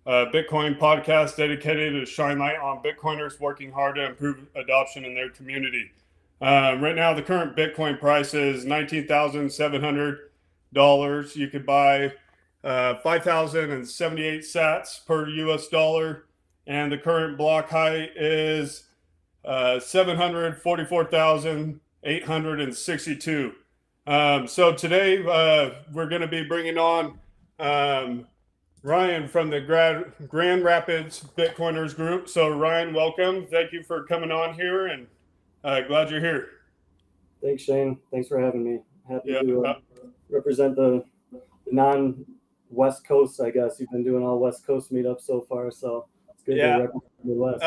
Bitcoin podcast dedicated to shine light on Bitcoiners working hard to improve adoption in their community. Right now, the current Bitcoin price is $19,700. You could buy 5,078 sats per US dollar, and the current block height is 744,862. So today we're going to be bringing on Ryan from the Grand Rapids Bitcoiners group. So Ryan, welcome. Thank you for coming on here, and glad you're here. Thanks, Shane. Thanks for having me. Happy to represent the non-West Coast, I guess. You've been doing all West Coast meetups so far, so it's good to represent the Midwest.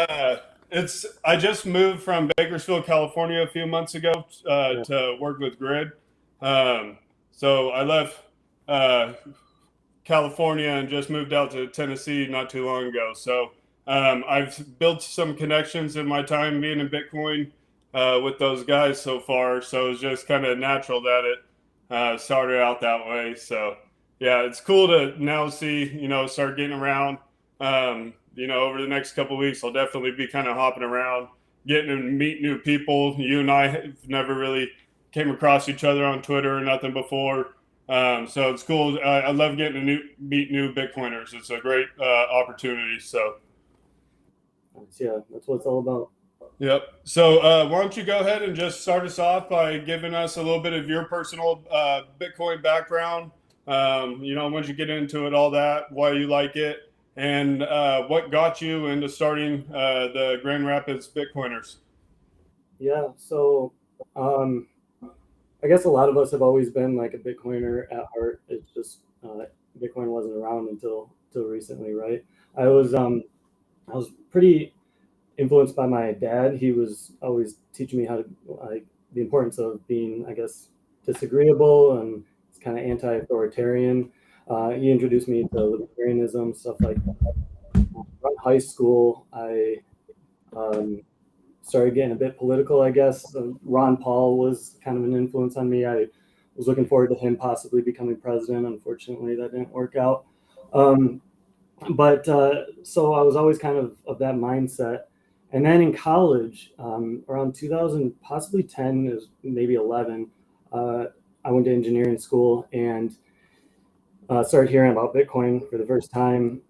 I just moved from Bakersfield, California a few months ago to work with Grid. So I left California and just moved out to Tennessee not too long ago. So I've built some connections in my time being in Bitcoin with those guys so far. So it's just kind of natural that it started out that way. So yeah, it's cool to now see, start getting around. Over the next couple of weeks, I'll definitely be kind of hopping around, getting to meet new people. You and I have never really came across each other on Twitter or nothing before. So it's cool. I love getting to meet new Bitcoiners. It's a great opportunity. So yeah, that's what it's all about. Yep. So why don't you go ahead and just start us off by giving us a little bit of your personal Bitcoin background. When did you get into it, all that, why you like it, and what got you into starting the Grand Rapids Bitcoiners? Yeah, so I guess a lot of us have always been like a Bitcoiner at heart. It's just Bitcoin wasn't around until recently, right? I was pretty influenced by my dad. He was always teaching me how to the importance of being, I guess, disagreeable, and it's kind of anti-authoritarian. He introduced me to libertarianism, stuff like that. Around high school, I started getting a bit political, I guess. Ron Paul was kind of an influence on me. I was looking forward to him possibly becoming president. Unfortunately, that didn't work out. So I was always kind of that mindset. And then in college, around 2000, possibly 10, maybe 11, I went to engineering school and started hearing about Bitcoin for the first time.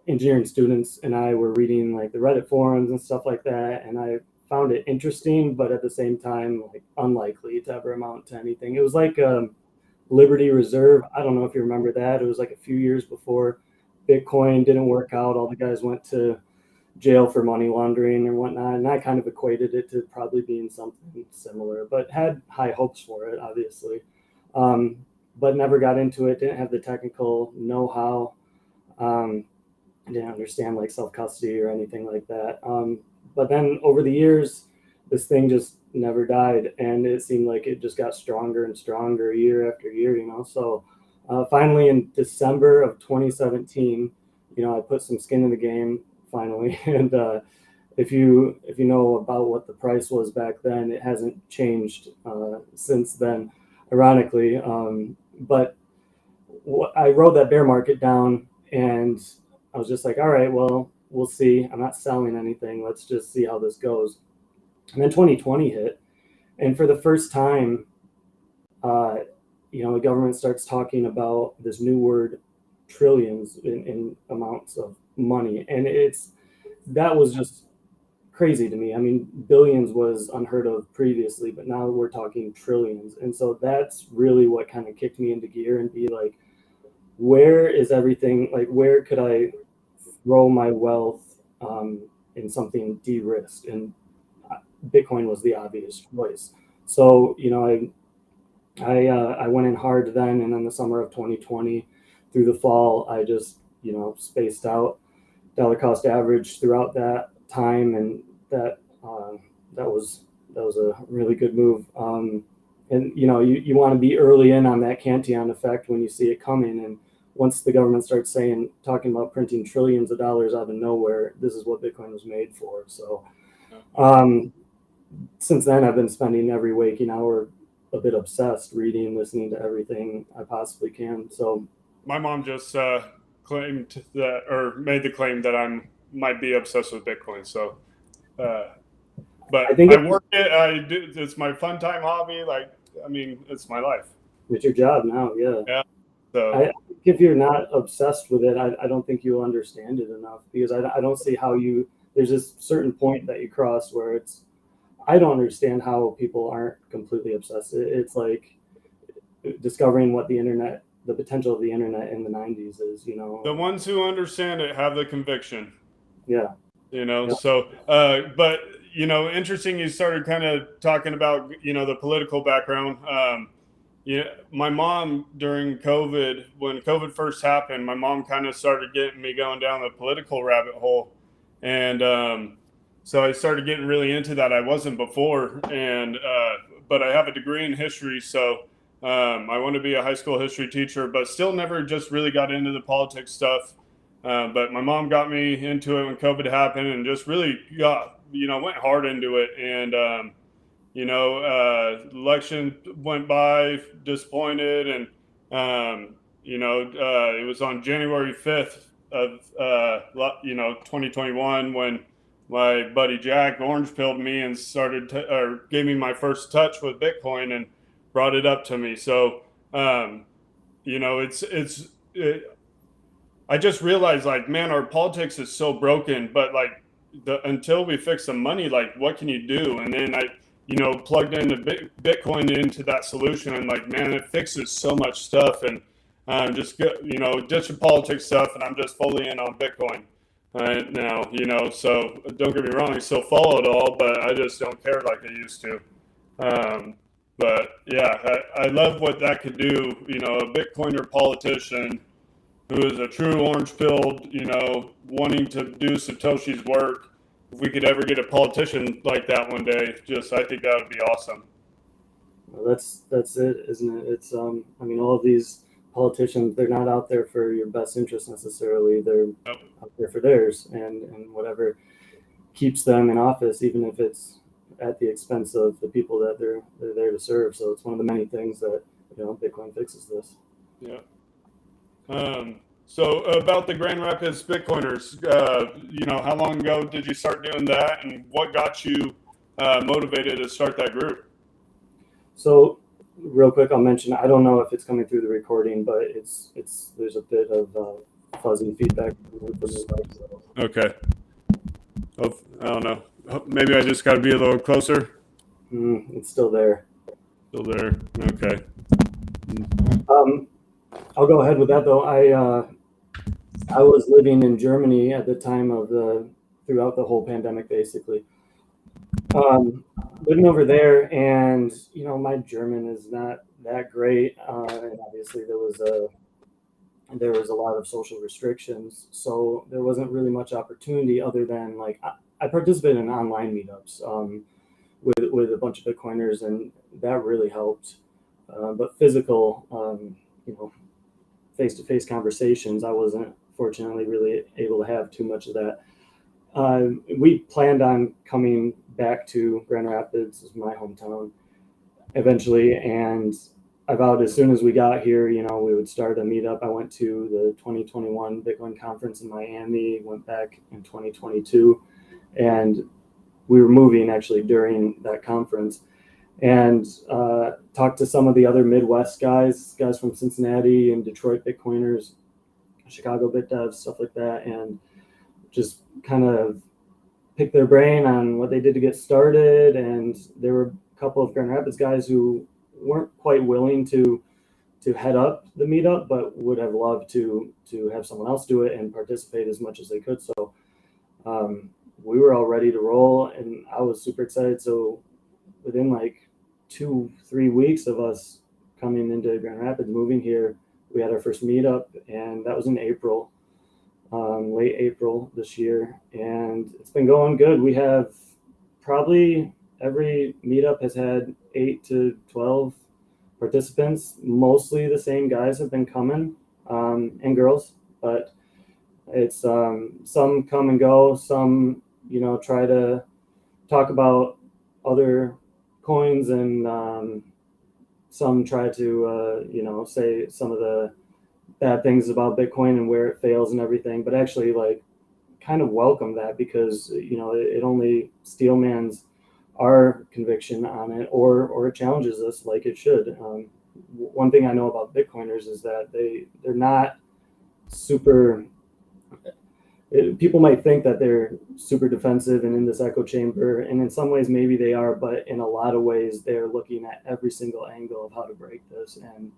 Engineering students and I were reading like the Reddit forums and stuff like that, and I found it interesting, but at the same time, like unlikely to ever amount to anything. It was like Liberty Reserve. I don't know if you remember that. It was like a few years before Bitcoin didn't work out. All the guys went to jail for money laundering and whatnot, and I kind of equated it to probably being something similar, but had high hopes for it, obviously. But never got into it, didn't have the technical know-how. I didn't understand like self-custody or anything like that. But then over the years, this thing just never died, and it seemed like it just got stronger and stronger year after year, So finally in December of 2017, I put some skin in the game finally. And if you know about what the price was back then, it hasn't changed since then, ironically. But I rode that bear market down, and I was just like, all right, well, we'll see. I'm not selling anything. Let's just see how this goes. And then 2020 hit. And for the first time, the government starts talking about this new word, trillions in amounts of money. And that was just crazy to me. I mean, billions was unheard of previously, but now we're talking trillions. And so that's really what kind of kicked me into gear and be like, where is everything? Like, where could I throw my wealth in something de-risked? And Bitcoin was the obvious choice. So, I went in hard then, and in the summer of 2020 through the fall, I just, spaced out dollar cost average throughout that time. And that was a really good move. And, you want to be early in on that Cantillon effect when you see it coming. And once the government starts talking about printing trillions of dollars out of nowhere, this is what Bitcoin was made for. So since then, I've been spending every waking hour a bit obsessed, reading, listening to everything I possibly can. So my mom just claimed that, or made the claim that might be obsessed with Bitcoin. So, but I think I work it. I do. It's my fun time hobby. Like, I mean, it's my life. it's your job now. Yeah. Yeah. So I think if you're not obsessed with it, I don't think you'll understand it enough, because I don't see how there's this certain point that you cross where I don't understand how people aren't completely obsessed. It's like discovering what the potential of the internet in the 90s is, the ones who understand it have the conviction. Yeah. Yeah. So, but interesting. You started kind of talking about the political background. Yeah, my mom during COVID, when COVID first happened, my mom kind of started getting me going down the political rabbit hole, and so I started getting really into that. I wasn't before, and but I have a degree in history, so I want to be a high school history teacher, but still never just really got into the politics stuff. But my mom got me into it when COVID happened, and just really went hard into it, and election went by disappointed, and it was on January 5th of 2021 when my buddy Jack orange pilled me and or gave me my first touch with Bitcoin and brought it up to me. So I just realized, like, man, our politics is so broken, but like until we fix the money, like, what can you do? And then I plugged into Bitcoin into that solution, and like, man, it fixes so much stuff, and just ditch the politics stuff, and I'm just fully in on Bitcoin now. So don't get me wrong, I still follow it all, but I just don't care like I used to. But yeah, I love what that could do. A Bitcoiner politician who is a true orange pilled, wanting to do Satoshi's work. If we could ever get a politician like that one day, I think that would be awesome. Well, that's it, isn't it? It's I mean, all of these politicians, they're not out there for your best interest necessarily. They're out there for theirs, and whatever keeps them in office, even if it's at the expense of the people that they're there to serve. So it's one of the many things that Bitcoin fixes this. Yeah. So about the Grand Rapids Bitcoiners, how long ago did you start doing that, and what got you motivated to start that group? So real quick, I'll mention, I don't know if it's coming through the recording, but there's a bit of fuzzy feedback. Okay. Oh, I don't know. Maybe I just got to be a little closer. It's still there. Still there. Okay. I'll go ahead with that though. I was living in Germany at the time throughout the whole pandemic, basically. Living over there, and my German is not that great, and obviously there was a lot of social restrictions, so there wasn't really much opportunity other than, like, I participated in online meetups with a bunch of Bitcoiners, and that really helped. But physical, face-to-face conversations, I wasn't fortunately really able to have too much of that. We planned on coming back to Grand Rapids, my hometown, eventually, and I vowed as soon as we got here, we would start a meetup. I went to the 2021 Bitcoin conference in Miami, went back in 2022, and we were moving actually during that conference, and talked to some of the other Midwest guys from Cincinnati and Detroit Bitcoiners, Chicago BitDevs, stuff like that, and just kind of pick their brain on what they did to get started. And there were a couple of Grand Rapids guys who weren't quite willing to head up the meetup, but would have loved to have someone else do it and participate as much as they could. So we were all ready to roll, and I was super excited. So within like 2-3 weeks of us coming into Grand Rapids, moving here, we had our first meetup, and that was in April, late April this year, and it's been going good. We have probably every meetup has had 8 to 12 participants. Mostly the same guys have been coming, and girls, but it's some come and go. Some try to talk about other coins, and some try to say some of the bad things about Bitcoin and where it fails and everything, but actually like kind of welcome that, because it only steelmans our conviction on it, or it challenges us like it should. One thing I know about Bitcoiners is that they're not super. People might think that they're super defensive and in this echo chamber, and in some ways maybe they are, but in a lot of ways they're looking at every single angle of how to break this, and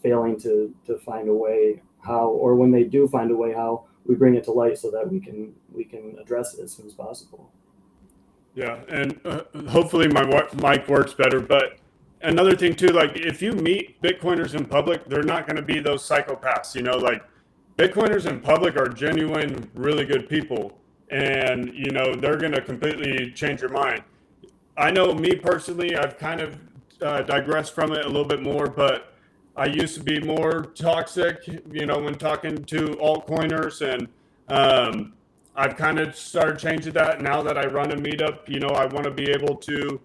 failing to find a way how, or when they do find a way how, we bring it to light so that we can address it as soon as possible. Yeah, and hopefully my mic works better. But another thing too, like if you meet Bitcoiners in public, they're not going to be those psychopaths. Like Bitcoiners in public are genuine, really good people, and they're going to completely change your mind. I know me personally, I've kind of digressed from it a little bit more, but I used to be more toxic, when talking to altcoiners, and I've kind of started changing that now that I run a meetup. I want to be able to,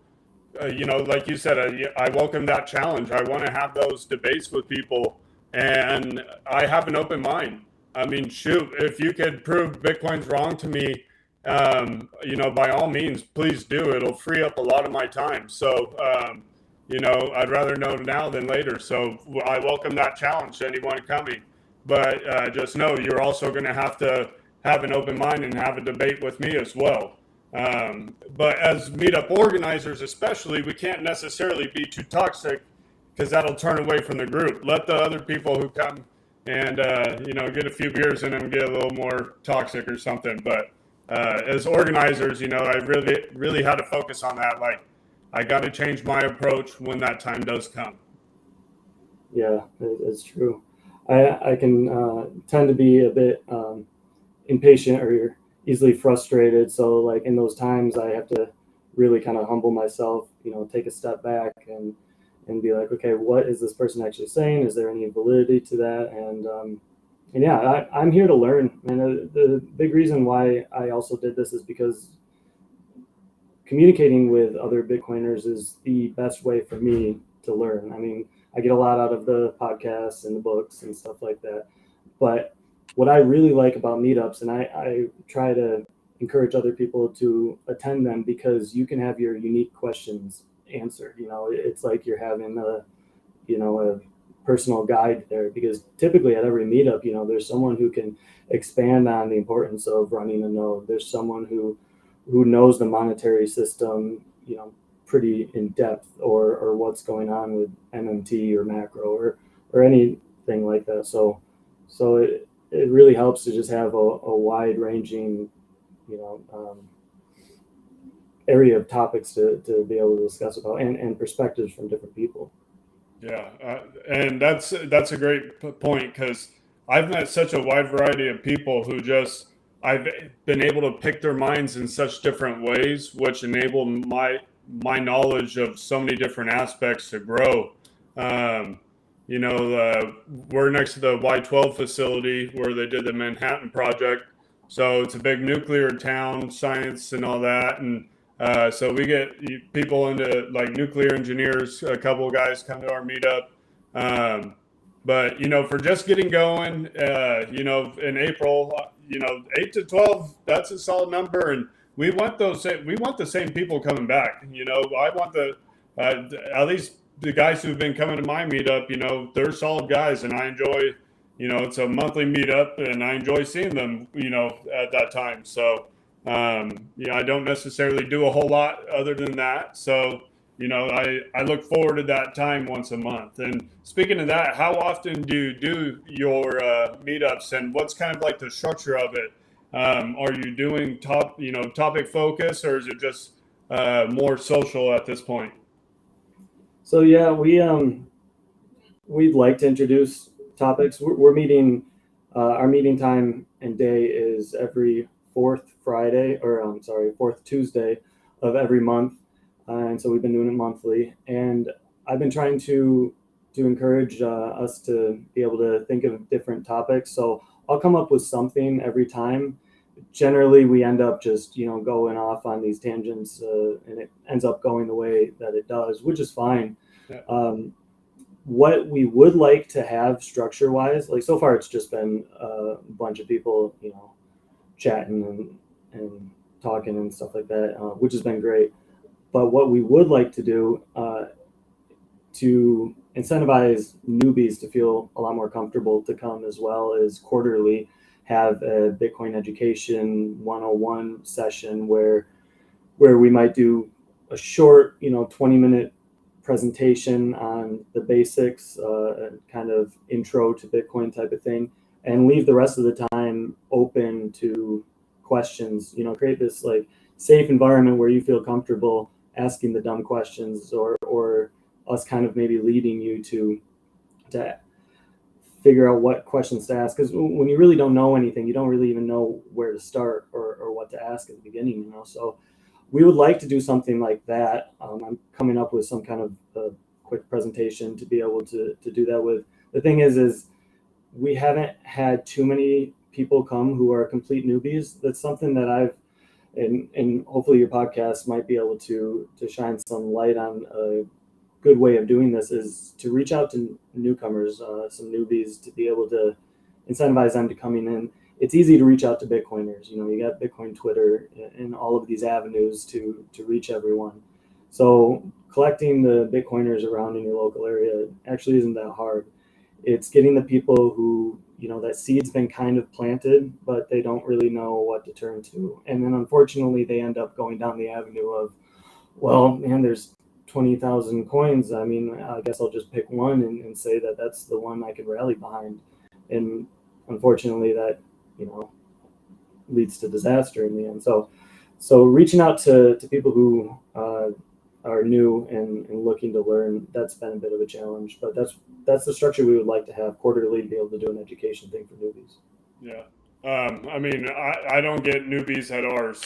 like you said, I welcome that challenge. I want to have those debates with people, and I have an open mind. I mean, shoot, if you could prove Bitcoin's wrong to me, by all means, please do. It'll free up a lot of my time. So, I'd rather know now than later. So I welcome that challenge to anyone coming. But just know you're also going to have an open mind and have a debate with me as well. But as meetup organizers, especially, we can't necessarily be too toxic, because that'll turn away from the group. Let the other people who come and get a few beers in them get a little more toxic or something. But as organizers, I really had to focus on that. Like, I got to change my approach when that time does come. Yeah, it's true. I can tend to be a bit impatient or easily frustrated. So like in those times, I have to really kind of humble myself, take a step back and be like, okay, what is this person actually saying? Is there any validity to that? And yeah, I'm here to learn. And the big reason why I also did this is because communicating with other Bitcoiners is the best way for me to learn. I mean, I get a lot out of the podcasts and the books and stuff like that. But what I really like about meetups, and I try to encourage other people to attend them, because you can have your unique questions answered. It's like you're having a personal guide there, because typically at every meetup, there's someone who can expand on the importance of running a node. There's someone who knows the monetary system, pretty in depth, or what's going on with MMT or macro or anything like that. So it really helps to just have a wide ranging, area of topics to be able to discuss about, and perspectives from different people. Yeah, and that's a great point, because I've met such a wide variety of people who just, I've been able to pick their minds in such different ways, which enable my knowledge of so many different aspects to grow. We're next to the Y12 facility where they did the Manhattan Project, so it's a big nuclear town, science and all that, and so we get people into like nuclear engineers. A couple of guys come to our meetup. But for just getting going, in April, 8 to 12, that's a solid number, and we want the same people coming back. I want at least the guys who've been coming to my meetup. They're solid guys, and I enjoy. It's a monthly meetup, and I enjoy seeing them. At that time, so. I don't necessarily do a whole lot other than that. So, I look forward to that time once a month. And speaking of that, how often do you do your meetups, and what's kind of like the structure of it? Are you doing topic focus, or is it just more social at this point? So yeah, we'd like to introduce topics. We're meeting. Our meeting time and day is every fourth Tuesday of every month, and so we've been doing it monthly. And I've been trying to encourage us to be able to think of different topics. So I'll come up with something every time. Generally, we end up just going off on these tangents, and it ends up going the way that it does, which is fine. Yeah. what we would like to have structure wise, like so far it's just been a bunch of people, chatting and talking and stuff like that, which has been great. But what we would like to do to incentivize newbies to feel a lot more comfortable to come as well is quarterly have a Bitcoin education 101 session where we might do a short, 20-minute presentation on the basics, kind of intro to Bitcoin type of thing, and leave the rest of the time open to questions. Create this like safe environment where you feel comfortable asking the dumb questions, or us kind of maybe leading you to figure out what questions to ask. Because when you really don't know anything, you don't really even know where to start or what to ask at the beginning. So we would like to do something like that. I'm coming up with some kind of a quick presentation to be able to do that with. The thing is we haven't had too many people come who are complete newbies. That's something that I've, and hopefully your podcast might be able to shine some light on. A good way of doing this is to reach out to newcomers, some newbies, to be able to incentivize them to coming in. It's easy to reach out to Bitcoiners. You got Bitcoin Twitter and all of these avenues to reach everyone. So collecting the Bitcoiners around in your local area actually isn't that hard. It's getting the people who, that seed's been kind of planted, but they don't really know what to turn to. And then unfortunately, they end up going down the avenue of, well, man, there's 20,000 coins. I mean, I guess I'll just pick one and say that that's the one I can rally behind. And unfortunately, that, leads to disaster in the end. So reaching out to people who are new and looking to learn, that's been a bit of a challenge. But that's the structure we would like to have quarterly, to be able to do an education thing for newbies. Yeah. I mean, I don't get newbies at ours,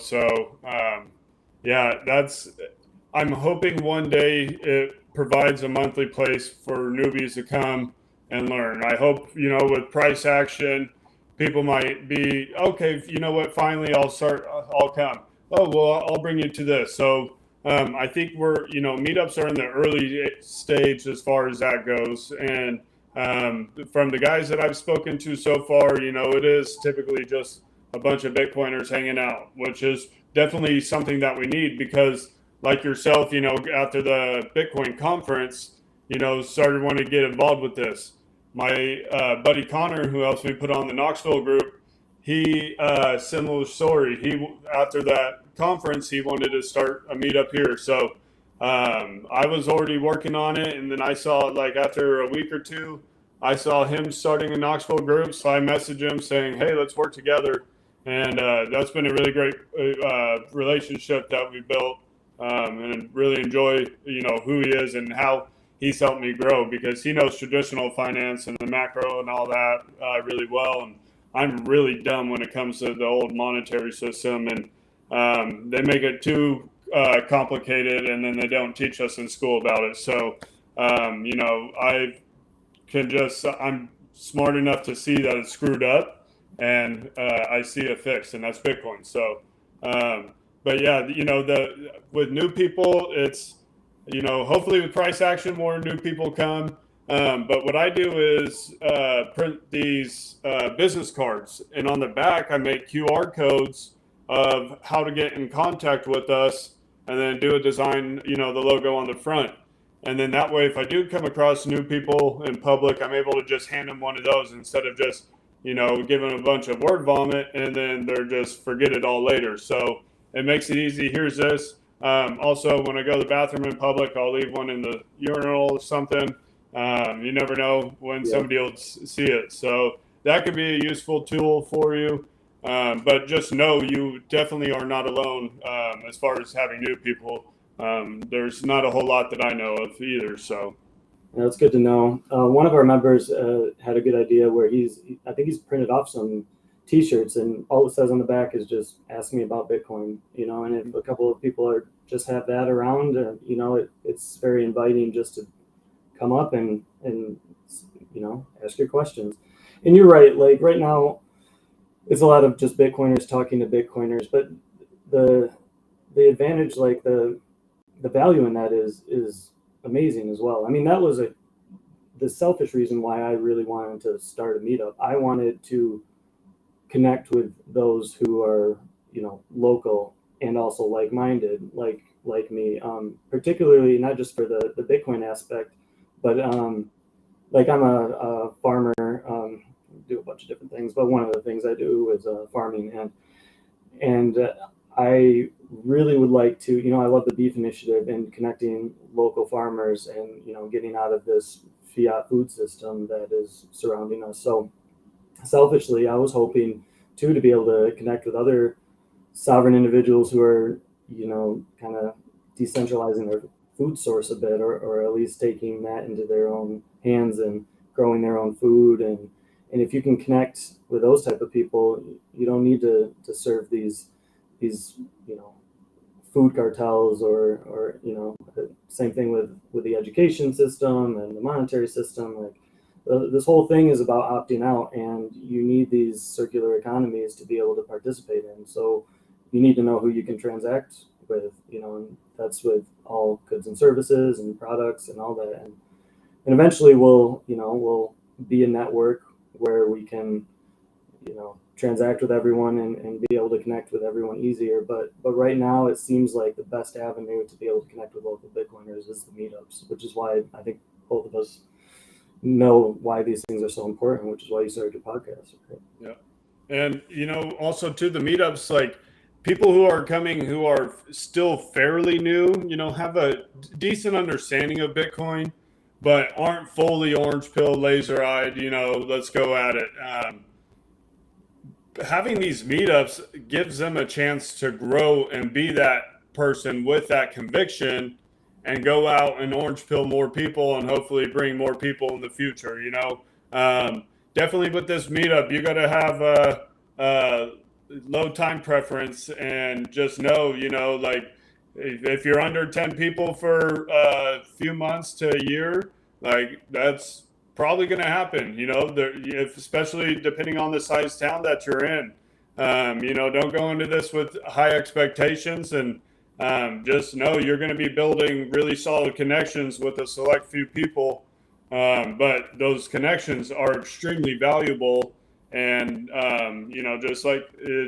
so yeah, I'm hoping one day it provides a monthly place for newbies to come and learn. I hope, with price action, people might be, okay, you know what, finally I'll come. Oh, well, I'll bring you to this. So I think meetups are in the early stage as far as that goes. And from the guys that I've spoken to so far, it is typically just a bunch of Bitcoiners hanging out, which is definitely something that we need, because like yourself, after the Bitcoin conference, started wanting to get involved with this. My buddy Connor, who helps me put on the Knoxville group, he similar story. He, after that conference, he wanted to start a meetup here. So I was already working on it, and then I saw, like, after a week or two, I saw him starting a Knoxville group. So I messaged him saying, "Hey, let's work together." And that's been a really great relationship that we built, and really enjoy who he is and how he's helped me grow, because he knows traditional finance and the macro and all that really well. And I'm really dumb when it comes to the old monetary system, and they make it too complicated, and then they don't teach us in school about it. So, I'm smart enough to see that it's screwed up, and I see a fix, and that's Bitcoin. So, but yeah, with new people, it's, hopefully with price action, more new people come. But what I do is print these business cards, and on the back I make QR codes of how to get in contact with us, and then do a design, the logo on the front. And then that way, if I do come across new people in public, I'm able to just hand them one of those, instead of just, giving them a bunch of word vomit and then they're just forget it all later. So it makes it easy. Here's this. Also, when I go to the bathroom in public, I'll leave one in the urinal or something. You never know when somebody will see it. So that could be a useful tool for you. But just know you definitely are not alone as far as having new people. There's not a whole lot that I know of either. So that's good to know. One of our members had a good idea where I think he's printed off some T-shirts, and all it says on the back is just "Ask me about Bitcoin." And if a couple of people just have that around, it's very inviting just to come up and ask your questions. And you're right. Like right now, it's a lot of just Bitcoiners talking to Bitcoiners, but the advantage, like the value in that is amazing as well. I mean, that was a the selfish reason why I really wanted to start a meetup. I wanted to connect with those who are, local and also like-minded, like me. Particularly not just for the Bitcoin aspect, but like I'm a farmer. Do a bunch of different things, but one of the things I do is farming, and I really would like to. I love the beef initiative and connecting local farmers and getting out of this fiat food system that is surrounding us. So selfishly, I was hoping too to be able to connect with other sovereign individuals who are, kind of decentralizing their food source a bit, or at least taking that into their own hands and growing their own food. And if you can connect with those type of people, you don't need to serve these, food cartels, or same thing with the education system and the monetary system. Like this whole thing is about opting out, and you need these circular economies to be able to participate in. So you need to know who you can transact with, and that's with all goods and services and products and all that. And eventually we'll be a network where we can, transact with everyone and be able to connect with everyone easier. But right now it seems like the best avenue to be able to connect with local Bitcoiners is the meetups, which is why I think both of us know why these things are so important, which is why you started your podcast. Right? Yeah. And, also to the meetups, like people who are coming who are still fairly new, have a decent understanding of Bitcoin, but aren't fully orange pill, laser eyed, let's go at it. Having these meetups gives them a chance to grow and be that person with that conviction and go out and orange pill more people and hopefully bring more people in the future. Definitely with this meetup, you got to have a low time preference and just know, like if you're under 10 people for a few months to a year, like that's probably going to happen, especially depending on the size town that you're in. Don't go into this with high expectations, and just know you're going to be building really solid connections with a select few people. But those connections are extremely valuable. And,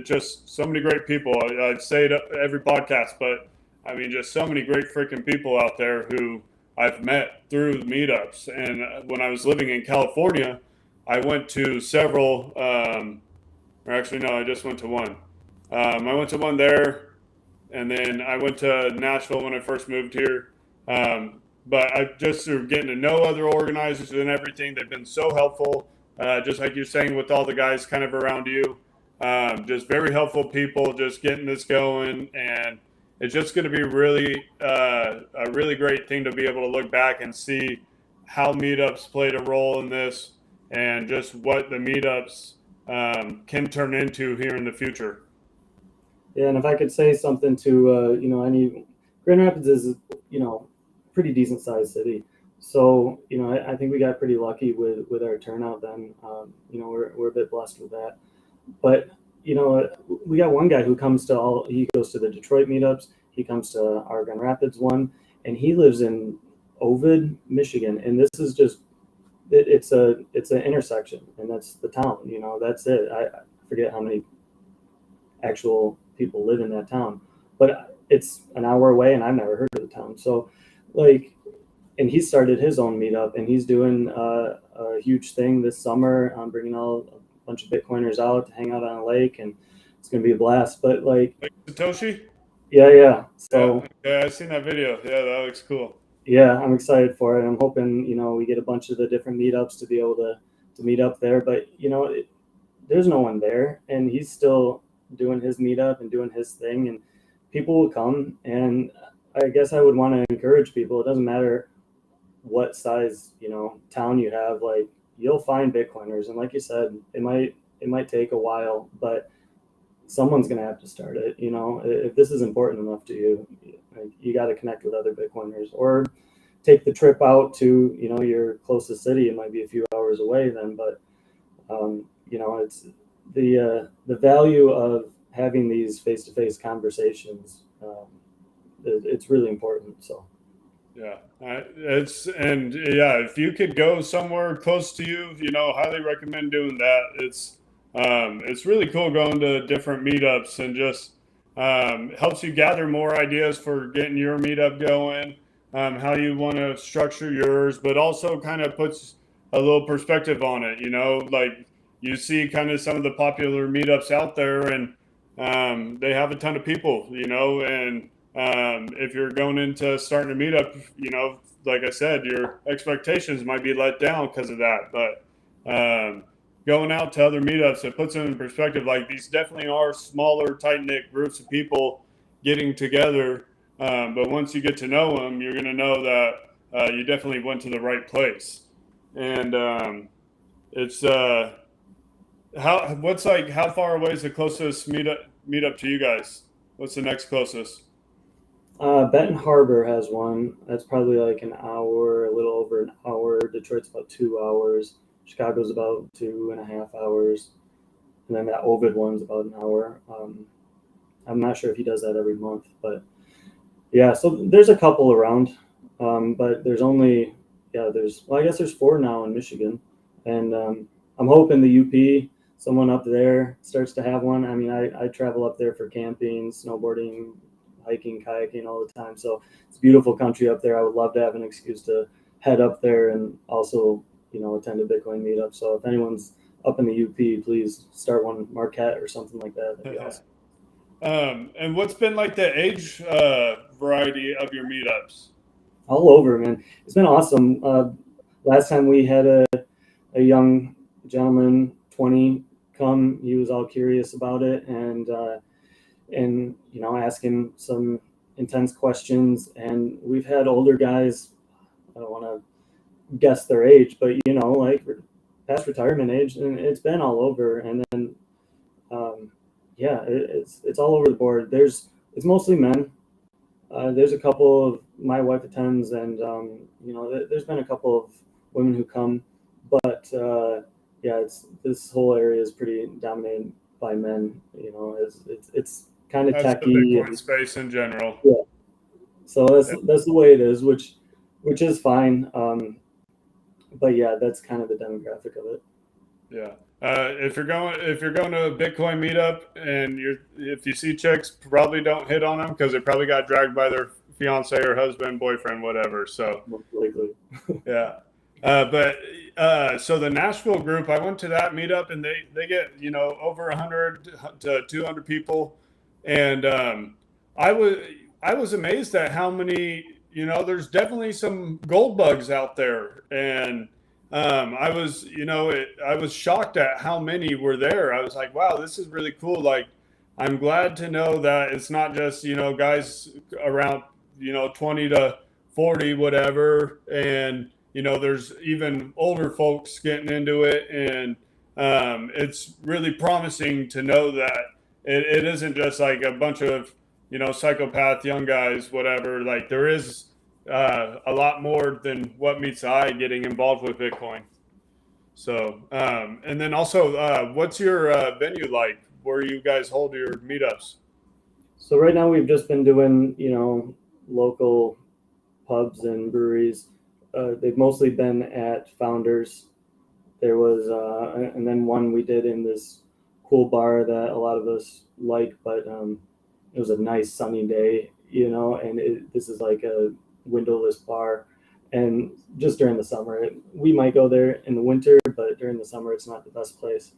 just so many great people. I'd say it every podcast, but I mean, just so many great freaking people out there who I've met through meetups. And when I was living in California, I went to several, or actually, no, I just went to one. I went to one there, and then I went to Nashville when I first moved here. But I just sort of getting to know other organizers and everything. They've been so helpful, just like you're saying with all the guys kind of around you. Just very helpful people, just getting this going, and it's just going to be really a really great thing to be able to look back and see how meetups played a role in this, and just what the meetups can turn into here in the future. Yeah, and if I could say something to any Grand Rapids is pretty decent sized city, so I think we got pretty lucky with our turnout. Then we're a bit blessed with that, but we got one guy who comes to he goes to the Detroit meetups, he comes to our Grand Rapids one, and he lives in Ovid, Michigan, and this is just it's an intersection, and that's the town. That's it. I forget how many actual people live in that town, but it's an hour away, and I've never heard of the town. So, and he started his own meetup, and he's doing a huge thing this summer, bringing a bunch of Bitcoiners out to hang out on a lake, and it's going to be a blast. But like Satoshi? Yeah. So yeah, I've seen that video. Yeah, that looks cool. Yeah, I'm excited for it. I'm hoping we get a bunch of the different meetups to be able to meet up there. But there's no one there, and he's still doing his meetup and doing his thing, and people will come. And I guess I would want to encourage people. It doesn't matter what size town you have. Like, you'll find Bitcoiners, and like you said, it might take a while, but someone's going to have to start it. If this is important enough to you, you got to connect with other Bitcoiners, or take the trip out to your closest city. It might be a few hours away then, but it's the value of having these face-to-face conversations. It's really important. So Yeah, if you could go somewhere close to you, highly recommend doing that. It's really cool going to different meetups and just helps you gather more ideas for getting your meetup going, how you want to structure yours, but also kind of puts a little perspective on it. Like you see kind of some of the popular meetups out there, and they have a ton of people, and if you're going into starting a meetup, like I said, your expectations might be let down because of that. But going out to other meetups, it puts them in perspective. Like these definitely are smaller, tight knit groups of people getting together. But once you get to know them, you're going to know that you definitely went to the right place. And it's how far away is the closest meetup to you guys? What's the next closest? Benton Harbor has one. That's probably like an hour, a little over an hour. Detroit's about 2 hours. Chicago's about 2.5 hours. And then that Ovid one's about an hour. I'm not sure if he does that every month, but yeah, so there's a couple around. But there's only, I guess there's four now in Michigan. And I'm hoping the UP, someone up there starts to have one. I mean, I travel up there for camping, snowboarding, hiking, kayaking all the time. So it's a beautiful country up there. I would love to have an excuse to head up there and also, attend a Bitcoin meetup. So if anyone's up in the UP, please start one, Marquette or something like that. That'd be awesome. And what's been like the age variety of your meetups? All over, man. It's been awesome. Last time we had a young gentleman, 20, come. He was all curious about it and asking some intense questions. And we've had older guys. I don't want to guess their age, but like past retirement age, and it's been all over. And then it's all over the board. It's mostly men. There's a couple of my wife attends, and there's been a couple of women who come, but it's this whole area is pretty dominated by men. It's kind of That's the techy. Bitcoin space in general. Yeah, so that's the way it is, which is fine. But yeah, that's kind of the demographic of it. Yeah. If you're going to a Bitcoin meetup and if you see chicks, probably don't hit on them because they probably got dragged by their fiance or husband, boyfriend, whatever. So Most likely. yeah. So the Nashville group, I went to that meetup and they get over 100 to 200 people, and I was I was amazed at how many there's definitely some gold bugs out there, and I was shocked at how many were there. I was like, wow, this is really cool. Like, I'm glad to know that it's not just guys around 20 to 40 whatever, and there's even older folks getting into it, and it's really promising to know that it isn't just like a bunch of psychopath young guys, whatever. Like there is a lot more than what meets the eye getting involved with Bitcoin. So, and then also, what's your venue like where you guys hold your meetups? So right now we've just been doing local pubs and breweries. They've mostly been at Founders. There was, and then one we did in this cool bar that a lot of us like, but it was a nice sunny day, and this is like a windowless bar. And just during the summer, we might go there in the winter, but during the summer, it's not the best place.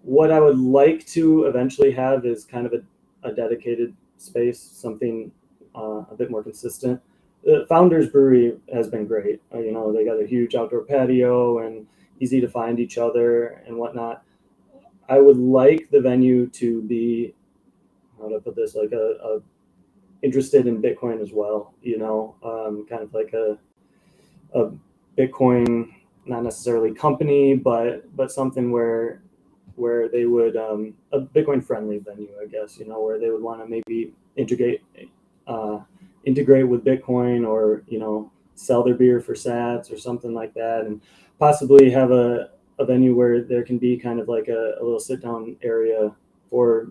What I would like to eventually have is kind of a dedicated space, something a bit more consistent. The Founders Brewery has been great. They got a huge outdoor patio and easy to find each other and whatnot. I would like the venue to be, how to put this, like a interested in Bitcoin as well. Kind of like a Bitcoin, not necessarily company, but something where they would a Bitcoin friendly venue, I guess. Where they would want to maybe integrate with Bitcoin, or sell their beer for Sats or something like that, and possibly have a venue where there can be kind of like a little sit down area for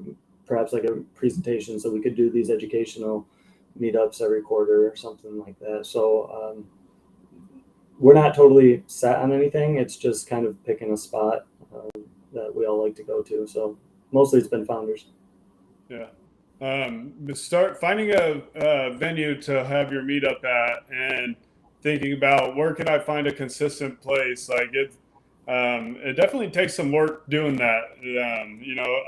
perhaps like a presentation, so we could do these educational meetups every quarter or something like that. So we're not totally set on anything. It's just kind of picking a spot that we all like to go to. So mostly it's been founders. Yeah. Start finding a venue to have your meetup at, and thinking about where can I find a consistent place. Like it definitely takes some work doing that.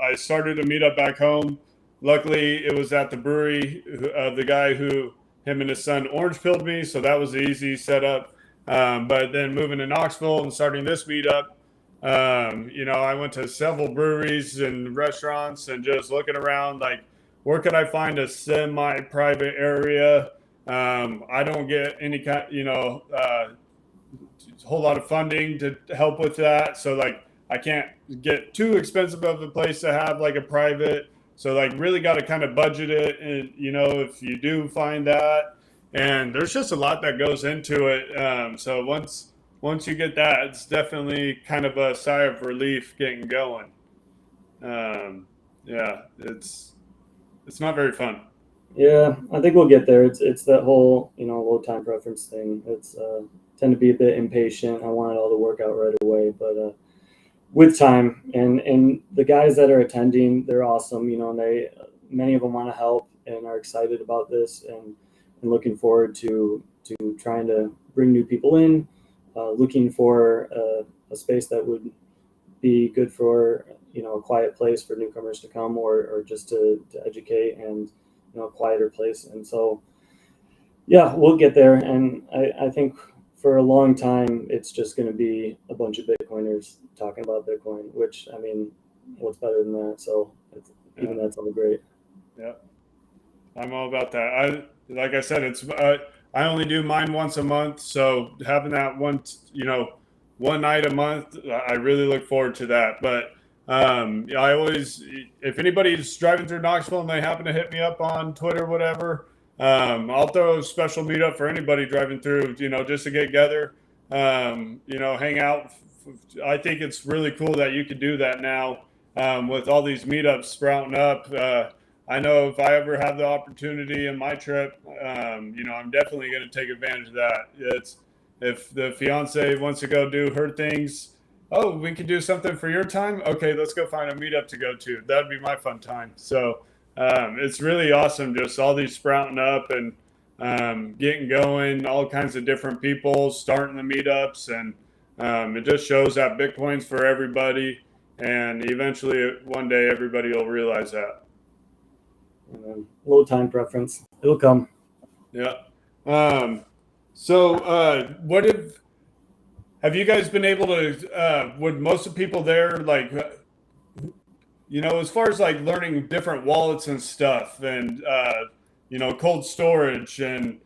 I started a meetup back home. Luckily, it was at the brewery of the guy who him and his son orange pilled me, so that was the easy setup. But then moving to Knoxville and starting this meetup, I went to several breweries and restaurants and just looking around, like, where could I find a semi-private area? I don't get any kind, whole lot of funding to help with that. So like, I can't get too expensive of a place to have like a private. So like, really got to kind of budget it, and if you do find that, and there's just a lot that goes into it. So once you get that, it's definitely kind of a sigh of relief getting going. Yeah, it's not very fun. Yeah, I think we'll get there. It's that whole low time preference thing. It's tend to be a bit impatient. I want it all to work out right away, but with time and the guys that are attending, they're awesome. And many of them want to help and are excited about this and looking forward to trying to bring new people in, looking for a space that would be good for a quiet place for newcomers to come, or just to educate, and a quieter place. And so yeah, we'll get there. And I think for a long time it's just going to be a bunch of Bitcoiners talking about Bitcoin, which, I mean, what's better than that? So even that's all great. Yeah, I'm all about that. Like I said, it's I only do mine once a month, so having that one night a month, I really look forward to that. But I always, if anybody's driving through Knoxville and they happen to hit me up on Twitter, whatever, I'll throw a special meetup for anybody driving through, just to get together, hang out. I think it's really cool that you can do that now, with all these meetups sprouting up. I know if I ever have the opportunity in my trip, I'm definitely going to take advantage of that. If the fiance wants to go do her things, oh, we could do something for your time. Okay, let's go find a meetup to go to. That'd be my fun time. So it's really awesome, just all these sprouting up and getting going, all kinds of different people starting the meetups, and it just shows that Bitcoin's for everybody, and eventually one day everybody will realize that. Low time preference, it'll come. Yeah. So what have you guys been able to, would most of the people there, like, as far as like learning different wallets and stuff, and cold storage, and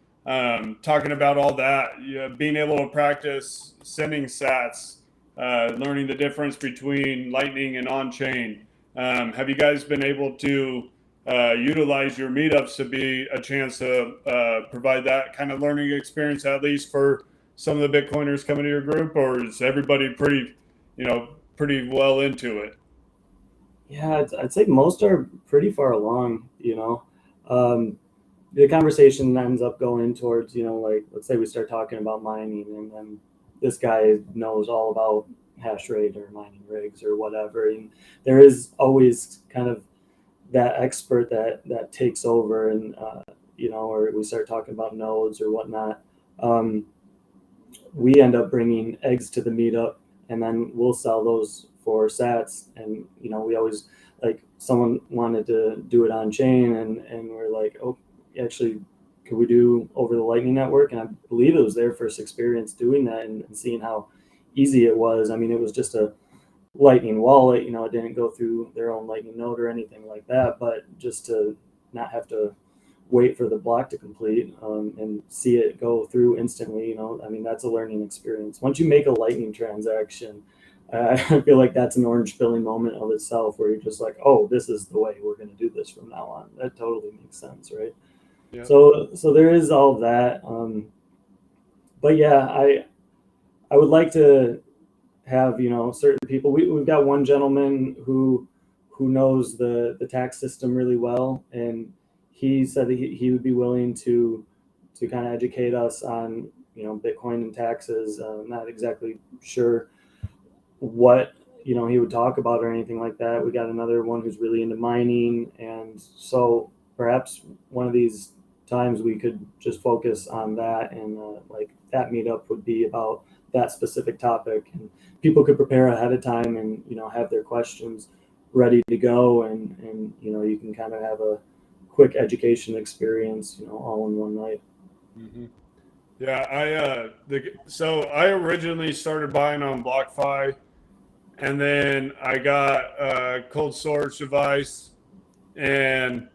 talking about all that, being able to practice sending sats, learning the difference between Lightning and on-chain, have you guys been able to utilize your meetups to be a chance to provide that kind of learning experience, at least for some of the Bitcoiners coming to your group, or is everybody pretty well into it? Yeah, I'd say most are pretty far along. The conversation ends up going towards, like, let's say we start talking about mining, and then this guy knows all about hash rate or mining rigs or whatever. And there is always kind of that expert that takes over, and or we start talking about nodes or whatnot. We end up bringing eggs to the meetup, and then we'll sell those for sats. And we always, like, someone wanted to do it on chain, and we're like, oh, actually, could we do over the Lightning Network? And I believe it was their first experience doing that, and seeing how easy it was. I mean, it was just a Lightning wallet, it didn't go through their own Lightning node or anything like that, but just to not have to wait for the block to complete, and see it go through instantly, I mean, that's a learning experience. Once you make a Lightning transaction, I feel like that's an orange pilling moment of itself, where you're just like, oh, this is the way we're going to do this from now on. That totally makes sense, right? Yeah. So there is all of that. But yeah, I would like to have certain people. We've got one gentleman who knows the tax system really well, and he said that he would be willing to kind of educate us on, Bitcoin and taxes. Not exactly sure what, he would talk about or anything like that. We got another one who's really into mining. And so perhaps one of these times we could just focus on that, and like that meetup would be about that specific topic, and people could prepare ahead of time and, have their questions ready to go. And you can kind of have a quick education experience, all in one night. Mm-hmm. Yeah, so I originally started buying on BlockFi, and then I got a cold storage device, and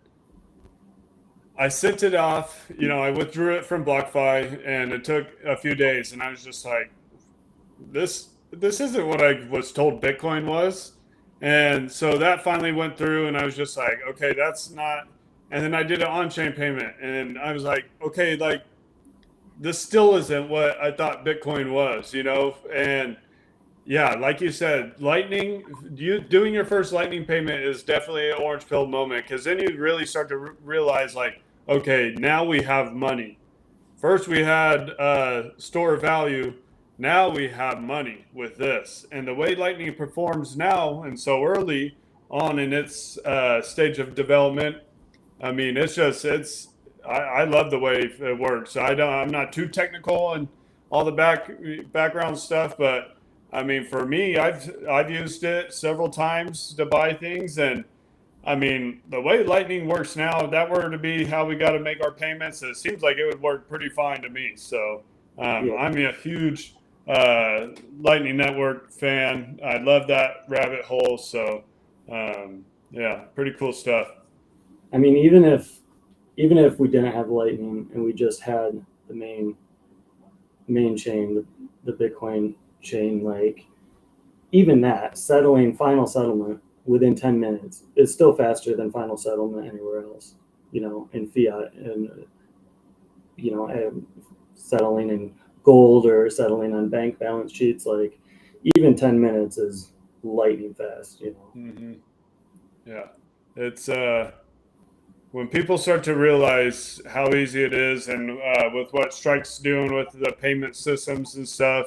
I sent it off. I withdrew it from BlockFi, and it took a few days, and I was just like, this isn't what I was told Bitcoin was. And so that finally went through, and I was just like, okay, that's not. And then I did an on-chain payment, and I was like, okay, like, this still isn't what I thought Bitcoin was, And yeah, like you said, Lightning, doing your first Lightning payment is definitely an orange pill moment, because then you really start to realize, like, okay, now we have money. First we had store value. Now we have money with this. And the way Lightning performs now, and so early on in its stage of development, I mean, I love the way it works. I'm not too technical and all the background stuff, but I mean, for me, I've used it several times to buy things, and I mean, the way Lightning works now, if that were to be how we got to make our payments, it seems like it would work pretty fine to me. So Yeah. I'm a huge Lightning Network fan. I love that rabbit hole. So yeah, pretty cool stuff. I mean, even if we didn't have Lightning and we just had the main chain, the Bitcoin chain, like even that final settlement within 10 minutes is still faster than final settlement anywhere else, in fiat, and settling in gold or settling on bank balance sheets. Like even 10 minutes is lightning fast. Mm-hmm. Yeah, it's when people start to realize how easy it is, and with what Strike's doing with the payment systems and stuff,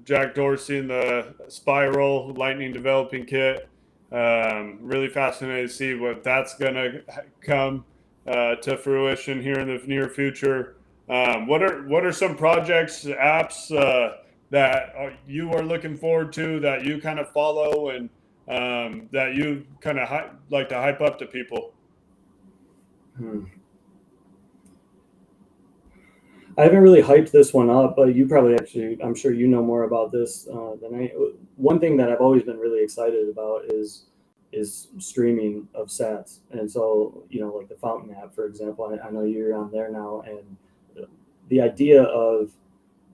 Jack Dorsey and the Spiral Lightning Developing Kit, really fascinated to see what that's going to come to fruition here in the near future. What are some projects, apps that you are looking forward to, that you kind of follow, and that you kind of like to hype up to people? I haven't really hyped this one up, but you probably actually, I'm sure you know more about this than I. One thing that I've always been really excited about is streaming of sats. And so, like the Fountain app, for example, I know you're on there now, and the idea of,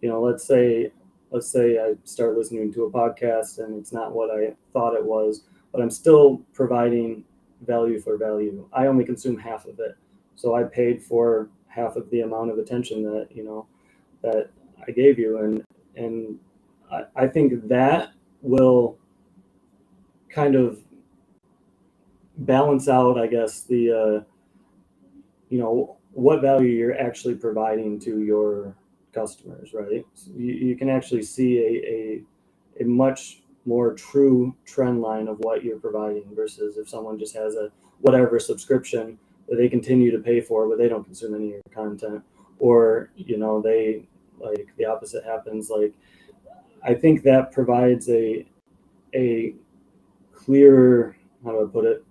let's say I start listening to a podcast and it's not what I thought it was, but I'm still providing value for value. I only consume half of it. So I paid for half of the amount of attention that, that I gave you. And I think that will kind of balance out, I guess, the, what value you're actually providing to your customers, right? So you can actually see a much more true trend line of what you're providing, versus if someone just has a whatever subscription that they continue to pay for, but they don't consume any of your content, or they, like, the opposite happens. Like, I think that provides a clearer, how do I put it,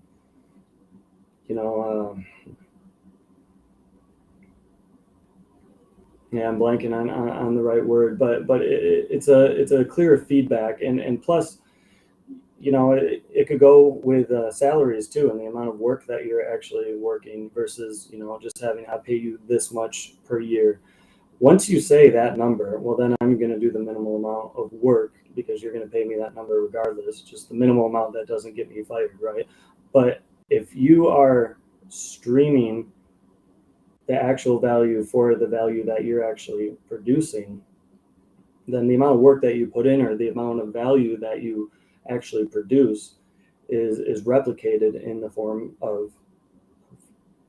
yeah, I'm blanking on the right word, but it's a clearer feedback, and plus, it could go with salaries too, and the amount of work that you're actually working, versus just having, I pay you this much per year. Once you say that number, well, then I'm going to do the minimal amount of work, because you're going to pay me that number regardless, just the minimal amount that doesn't get me fired, right? But if you are streaming the actual value for the value that you're actually producing, then the amount of work that you put in, or the amount of value that you actually produce, is replicated in the form of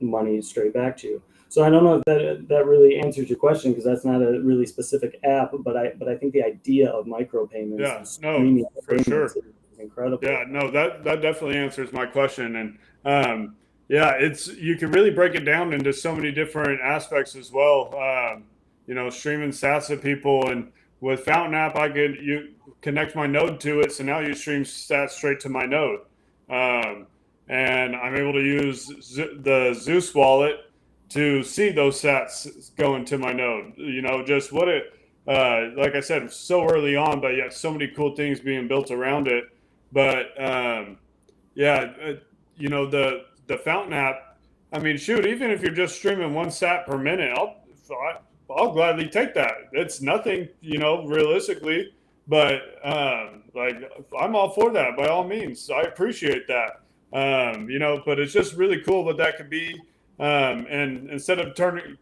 money straight back to you. So I don't know if that really answers your question, because that's not a really specific app, but I think the idea of micropayments Yeah, and no, streaming for payments sure. is incredible. Yeah, no, that definitely answers my question. And yeah, it's you can really break it down into so many different aspects as well. Streaming stats to people, and with Fountain app, you connect my node to it, so now you stream stats straight to my node, um, and I'm able to use the Zeus wallet to see those stats going to my node. Just what it. Like I said, so early on, but yet so many cool things being built around it. But yeah, the Fountain app. I mean, shoot, even if you're just streaming one sat per minute, I'll gladly take that. It's nothing, realistically, but like I'm all for that by all means. I appreciate that. But it's just really cool what that could be. And instead of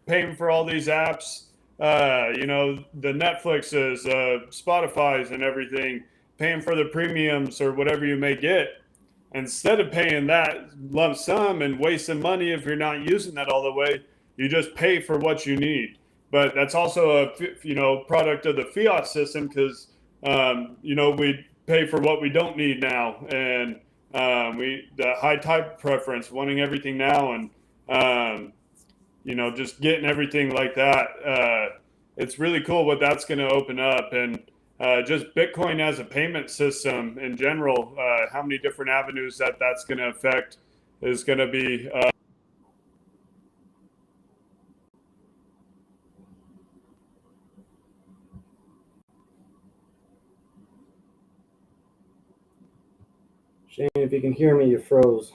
paying for all these apps, the Netflixes, Spotify's, and everything, paying for the premiums or whatever you may get, instead of paying that lump sum and wasting money if you're not using that all the way, you just pay for what you need. But that's also a product of the fiat system, because we pay for what we don't need now, and the high type preference, wanting everything now, and just getting everything like that. It's really cool what that's going to open up, and just Bitcoin as a payment system in general. How many different avenues that's going to affect is going to be. Shane, if you can hear me, you froze.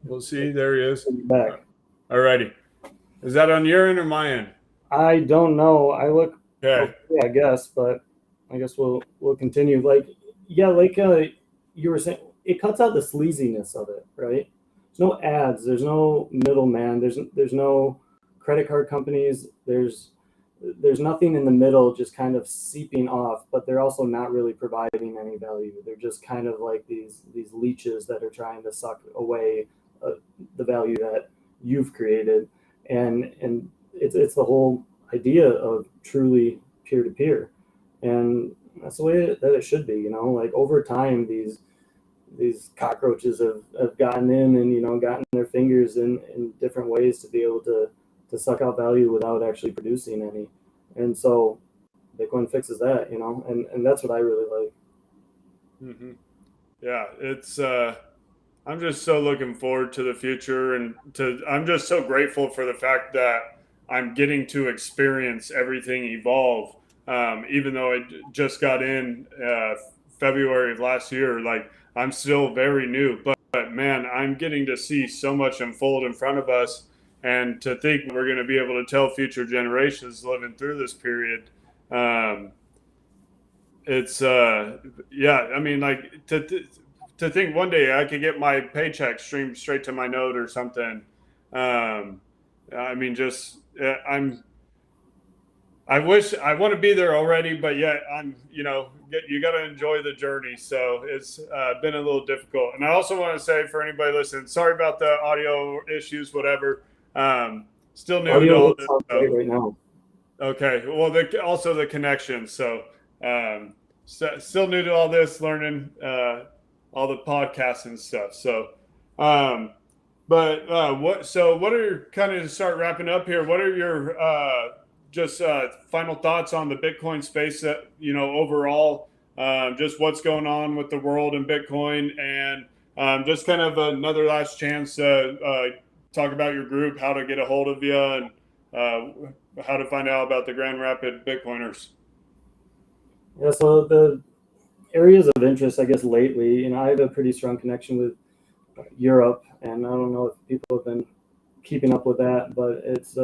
We'll see. There he is. Back. Alrighty. Is that on your end or my end? I don't know. I look Okay. I guess, but I guess we'll continue. You were saying, it cuts out the sleaziness of it, right? There's no ads. There's no middleman. There's no credit card companies. There's nothing in the middle, just kind of seeping off. But they're also not really providing any value. They're just kind of like these leeches that are trying to suck away the value that you've created, and it's the whole idea of truly peer-to-peer, and that's the way that it should be. Like over time, these cockroaches have gotten in and gotten their fingers in different ways to be able to suck out value without actually producing any. And so Bitcoin fixes that, and that's what I really like. Mm-hmm. Yeah, it's I'm just so looking forward to the future, and I'm just so grateful for the fact that I'm getting to experience everything evolve. Even though I just got in February of last year, like I'm still very new, but man, I'm getting to see so much unfold in front of us, and to think we're going to be able to tell future generations living through this period. It's yeah, I mean, like to think one day I could get my paycheck streamed straight to my node or something. I mean, just I wish I want to be there already, but yet you got to enjoy the journey. So it's been a little difficult. And I also want to say, for anybody listening, sorry about the audio issues, whatever. Still new to all this. Great right now. Okay. Well, also the connection. So still new to all this, learning all the podcasts and stuff. So, what are kind of to start wrapping up here? What are your final thoughts on the Bitcoin space that, overall, just what's going on with the world and Bitcoin, and just kind of another last chance to talk about your group, how to get a hold of you, and how to find out about the Grand Rapid Bitcoiners. Yeah, so the areas of interest, I guess, lately, I have a pretty strong connection with Europe, and I don't know if people have been keeping up with that, but it's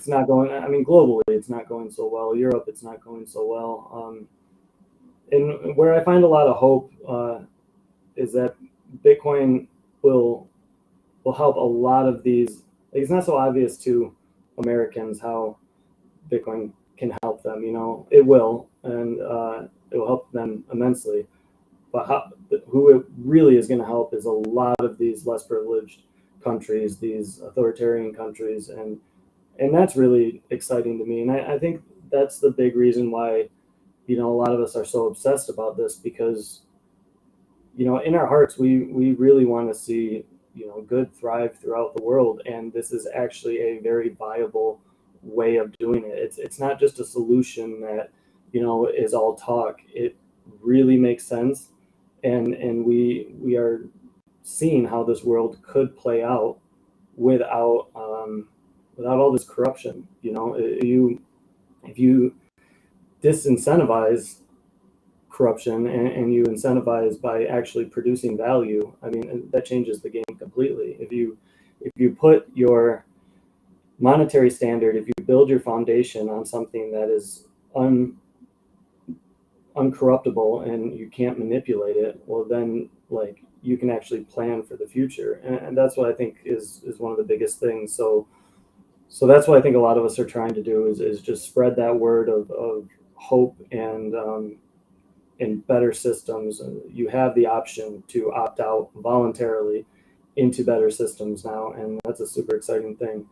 not going. I mean, globally, it's not going so well. Europe, it's not going so well. And where I find a lot of hope is that Bitcoin will help a lot of these. Like, it's not so obvious to Americans how Bitcoin can help them. It will, and it will help them immensely. But who it really is going to help is a lot of these less privileged countries, these authoritarian countries, and that's really exciting to me. And I think that's the big reason why, a lot of us are so obsessed about this, because, in our hearts, we really want to see, good thrive throughout the world. And this is actually a very viable way of doing it. It's not just a solution that, is all talk. It really makes sense. And we are seeing how this world could play out without all this corruption. If you disincentivize corruption and you incentivize by actually producing value, I mean, that changes the game completely. If you put your monetary standard, if you build your foundation on something that is uncorruptible and you can't manipulate it, well, then you can actually plan for the future. And that's what I think is one of the biggest things. So that's what I think a lot of us are trying to do is just spread that word of hope and better systems. You have the option to opt out voluntarily into better systems now, and that's a super exciting thing.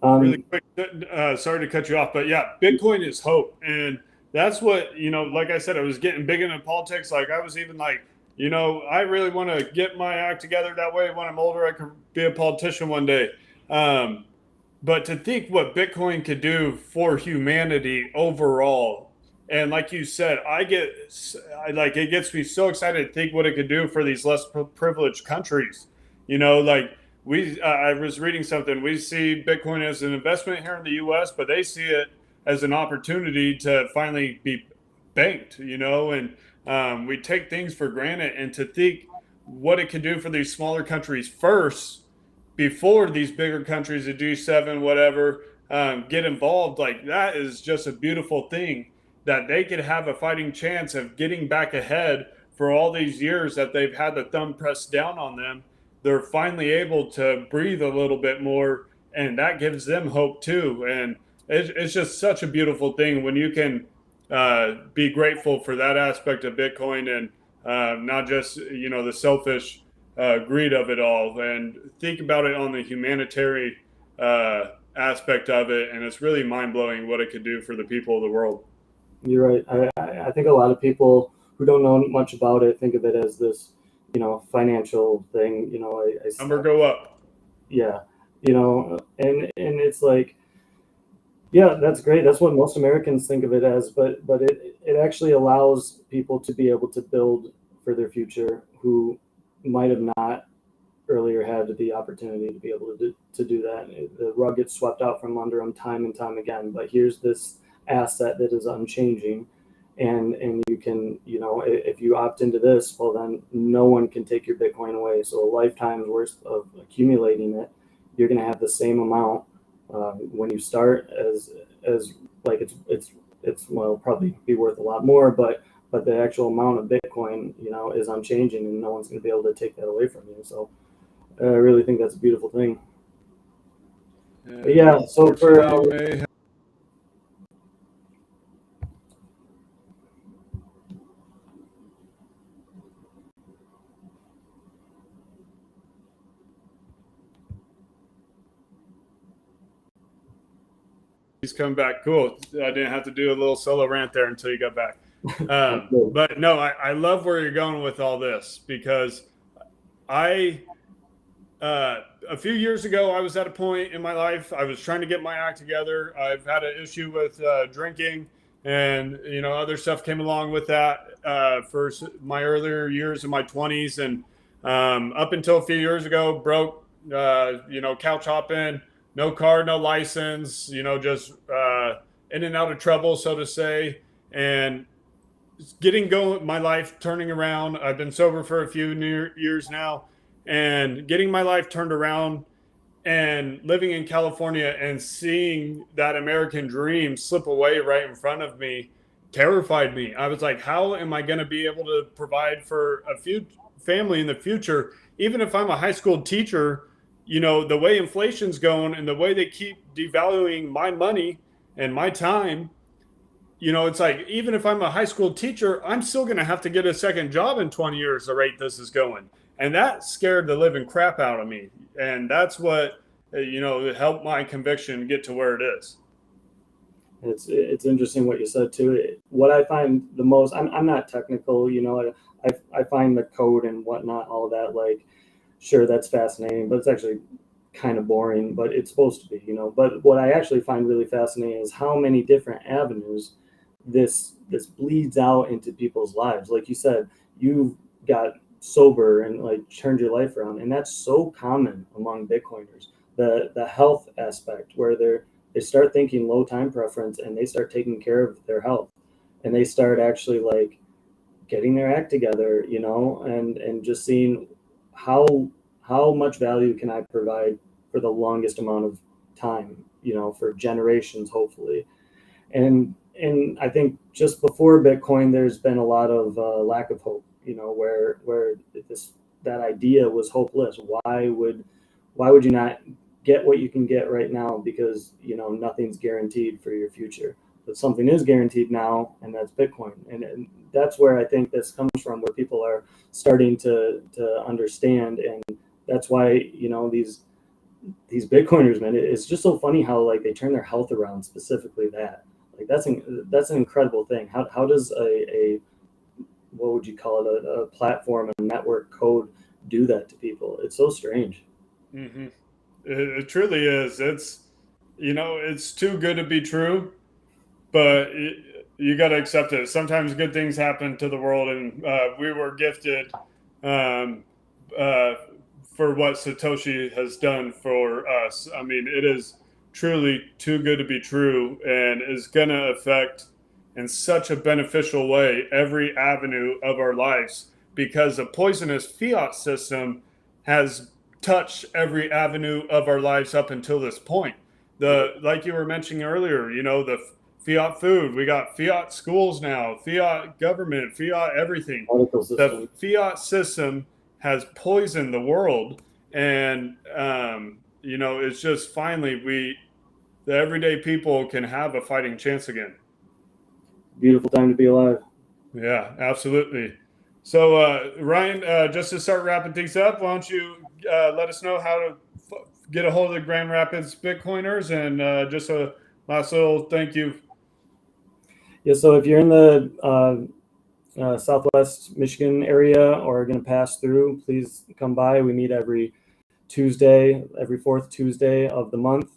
Really quick, sorry to cut you off, but yeah, Bitcoin is hope. And that's what, like I said, I was getting big into politics. Like I was even like, I really want to get my act together. That way, when I'm older, I can be a politician one day. But to think what Bitcoin could do for humanity overall, and like you said, it gets me so excited to think what it could do for these less privileged countries. I was reading something. We see Bitcoin as an investment here in the U.S., but they see it as an opportunity to finally be banked, and we take things for granted. And to think what it can do for these smaller countries first, before these bigger countries, the G7, whatever, get involved, like that is just a beautiful thing, that they could have a fighting chance of getting back ahead for all these years that they've had the thumb pressed down on them. They're finally able to breathe a little bit more, and that gives them hope too. And it's just such a beautiful thing when you can be grateful for that aspect of Bitcoin, and not just the selfish greed of it all, and think about it on the humanitarian aspect of it. And it's really mind-blowing what it could do for the people of the world. You're right. I think a lot of people who don't know much about it think of it as this financial thing. Number go up. Yeah, and it's like, yeah, that's great. That's what most Americans think of it as, but it actually allows people to be able to build for their future who might have not earlier had the opportunity to be able to do that. The rug gets swept out from under them time and time again, but here's this asset that is unchanging, and you can, if you opt into this, well, then no one can take your Bitcoin away. So a lifetime's worth of accumulating it, you're going to have the same amount when you start as like it's well, probably be worth a lot more, but the actual amount of Bitcoin, is unchanging, and no one's going to be able to take that away from you. So I really think that's a beautiful thing. Yeah. So for He's come back. Cool. I didn't have to do a little solo rant there until you got back. But no, I love where you're going with all this, because a few years ago, I was at a point in my life, I was trying to get my act together. I've had an issue with drinking, and other stuff came along with that for my earlier years in my 20s, and up until a few years ago, broke, couch hopping, no car, no license, just in and out of trouble, so to say, and getting going, my life turning around. I've been sober for a few years now, and getting my life turned around and living in California and seeing that American dream slip away right in front of me terrified me. I was like, how am I going to be able to provide for a family in the future? Even if I'm a high school teacher, the way inflation's going and the way they keep devaluing my money and my time, it's like, even if I'm a high school teacher, I'm still going to have to get a second job in 20 years, the rate this is going. And that scared the living crap out of me. And that's what, helped my conviction get to where it is. It's interesting what you said too. What I find the most, I'm not technical, I find the code and whatnot, all of that, like, sure, that's fascinating, but it's actually kind of boring, but it's supposed to be, But what I actually find really fascinating is how many different avenues this bleeds out into people's lives. Like you said, you got sober and like turned your life around, and that's so common among Bitcoiners. The health aspect, where they start thinking low time preference and they start taking care of their health, and they start actually like getting their act together, and just seeing how much value can I provide for the longest amount of time, for generations, hopefully. And I think just before Bitcoin, there's been a lot of lack of hope, where that idea was hopeless. Why would you not get what you can get right now? Because nothing's guaranteed for your future, but something is guaranteed now, and that's Bitcoin. And that's where I think this comes from, where people are starting to understand. And that's why these Bitcoiners, man, it's just so funny how like they turn their health around, specifically that. Like that's an incredible thing. How does a what would you call it, a platform, a network code do that to people? It's so strange. Mm-hmm. It truly is. It's too good to be true, but you got to accept it. Sometimes good things happen to the world, and we were gifted for what Satoshi has done for us. I mean, it is truly too good to be true, and is going to affect in such a beneficial way every avenue of our lives, because the poisonous fiat system has touched every avenue of our lives up until this point. Like you were mentioning earlier, the fiat food, we got fiat schools now, fiat government, fiat everything. The fiat system has poisoned the world, and it's just finally the everyday people can have a fighting chance again. Beautiful time to be alive. Yeah, absolutely. So Ryan, just to start wrapping things up, why don't you let us know how to get a hold of the Grand Rapids Bitcoiners, and just a last little thank you. Yeah, so if you're in the Southwest Michigan area or are going to pass through, please come by. We meet every Tuesday, every fourth Tuesday of the month.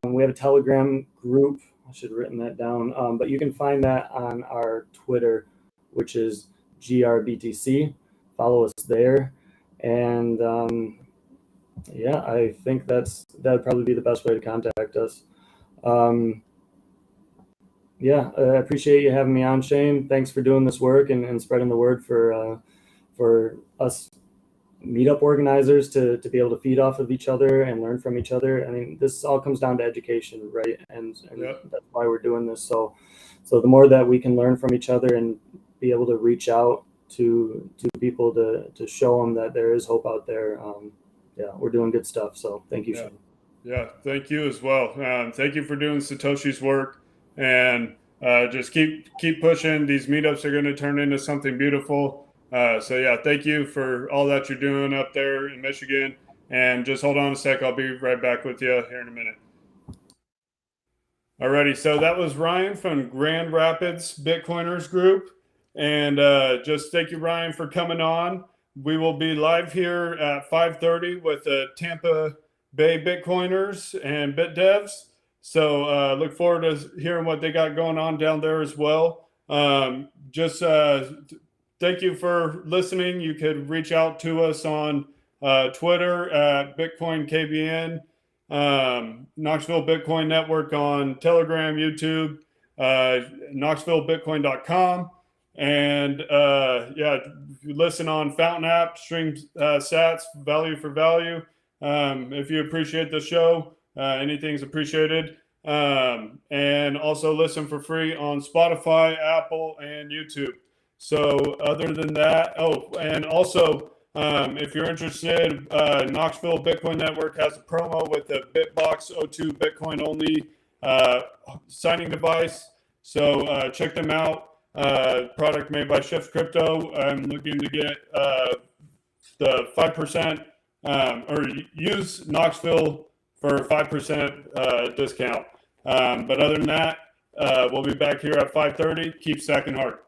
We have a Telegram group. I should have written that down, but you can find that on our Twitter, which is GRBTC. Follow us there. And yeah, I think that'd probably be the best way to contact us. Yeah, I appreciate you having me on, Shane. Thanks for doing this work and spreading the word for us meetup organizers to be able to feed off of each other and learn from each other. I mean, this all comes down to education, right? And Yep. That's why we're doing this. So the more that we can learn from each other and be able to reach out to people to show them that there is hope out there, yeah, we're doing good stuff. So thank you, Shane. Yeah, thank you as well. Thank you for doing Satoshi's work, and just keep pushing. These meetups are going to turn into something beautiful. So yeah, thank you for all that you're doing up there in Michigan. And just hold on a sec. I'll be right back with you here in a minute. Alrighty, so that was Ryan from Grand Rapids Bitcoiners Group. And just thank you, Ryan, for coming on. We will be live here at 5:30 with the Tampa Bay Bitcoiners and BitDevs. So look forward to hearing what they got going on down there as well. Just thank you for listening. You could reach out to us on Twitter at BitcoinKBN, Knoxville Bitcoin Network on Telegram, YouTube, KnoxvilleBitcoin.com. And yeah, listen on Fountain app, stream sats, value for value. If you appreciate the show, anything's appreciated. And also listen for free on Spotify, Apple, and YouTube. So other than that, and also if you're interested, Knoxville Bitcoin Network has a promo with the BitBox O2 Bitcoin only signing device. So check them out. Product made by Shift Crypto. I'm looking to get the 5% or use Knoxville for 5% discount. But other than that, we'll be back here at 5:30. Keep stacking hard.